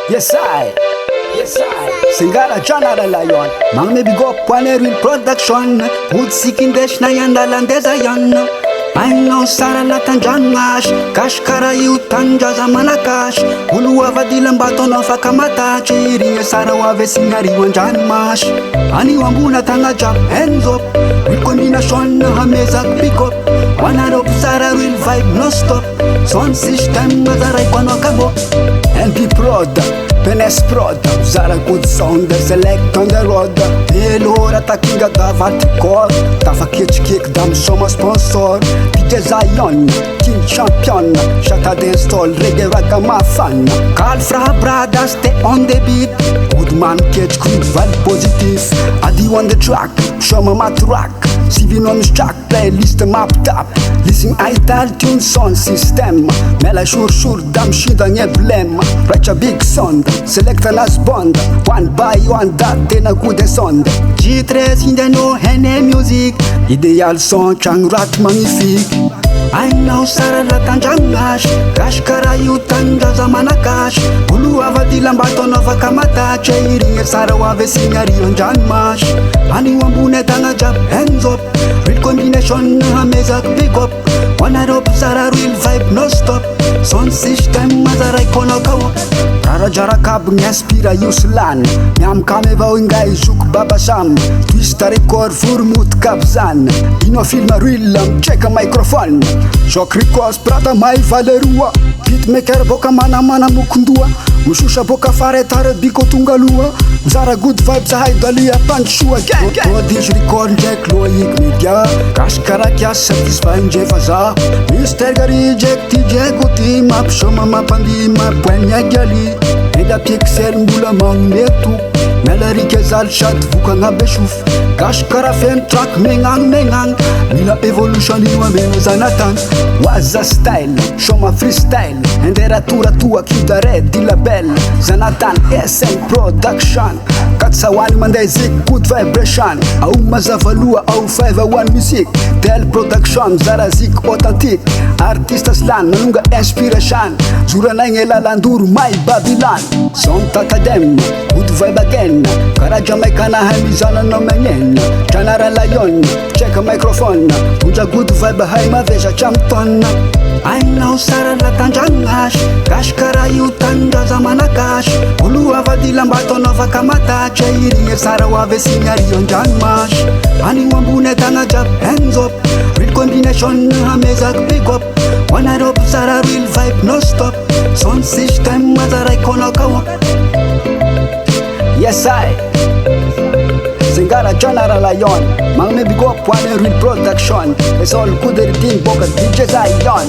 Yes I Sengara Janara Lion Mang me big up one real production Wood seeking dash na yandalandeza yan I know Sara Latanjanash Kashkara yu tanjaza manakash Ulu avadilan baton of akamata Chiringe Sara wave singari wanjanmash Ani wambuna tanga jab hands up Real combination hameza pick up One up Sara real vibe no stop Sound system mazarai kwano kabo And be proud Penes prod, Zara good sound, select on the road. Hello, attacking at the vertical. Tafa kick, dam summer sponsor. DJ Zion, King Champion. Shata the install, reggae ragamuffin. Call fra brother, stay on the beat. Good man, catch good vibe positive. Adi on the track, show my track. CV on the track, playlist mapped up. Listen ital tune sound system. Mela sure, dam shit on your blem. Write a big sound. Select a last bond, one by one that then a good sound. G3 in the no hene music, ideal song chang rat magnifique. I know Sara Latanjanash, Kashkara yu tanjaza manakash. Ulu avadilan baton of akamata, Chiringe Sara wave singari on janmash. Ani wambune tanga jab hands up, real combination hameza pick up. One up Sara real vibe no stop. Sound system mazarai kono kawa. Jara kab nyaspira yuslan Nyam kame vau ingai juk baba sham Twista record furmut kabzan Ino filma real check a microphone Shock records prata mai valerua Beatmaker boka mana mukundua Mushusha boka fare tare biko tungalua Zara good vibes hai dalia panchua Prodigy record jack loik media Kashkara kya satisfy nje faza Mr. Gari jack tije kuti map shoma mapandi mapwenya gali Eda pixel mbula magnetu Melari kezal chat vuka nga beshuf Kashkara fen track mengang Mila evolution iwa mezanatan Waza style, shoma freestyle Endera tua kita red di label Zanatan SN production Katsa wani mandai zik good vibration Au mazavalua au 501 music Tel production zara zik authentic Artistas lan manunga inspiration Zura na ngela landuru mai Babylon Sound takadem, good vibe again Kara Jamaicana hamizana no menyen Janara Lion, check a microphone Uja good vibe hai maveja champton I know Sara Latanjanash Kashkara yu tanjaza manakash Ulu avadilan baton of akamata Chiringe Sara wave singari on janmash Ani wambune tanga jab hands up Real combination hameza pick up One up Sara real vibe no stop Sound system mazarai kono kawa Yes I Sengara Janara Lion Mang me big up one real production It's all good everything boka DJ Zion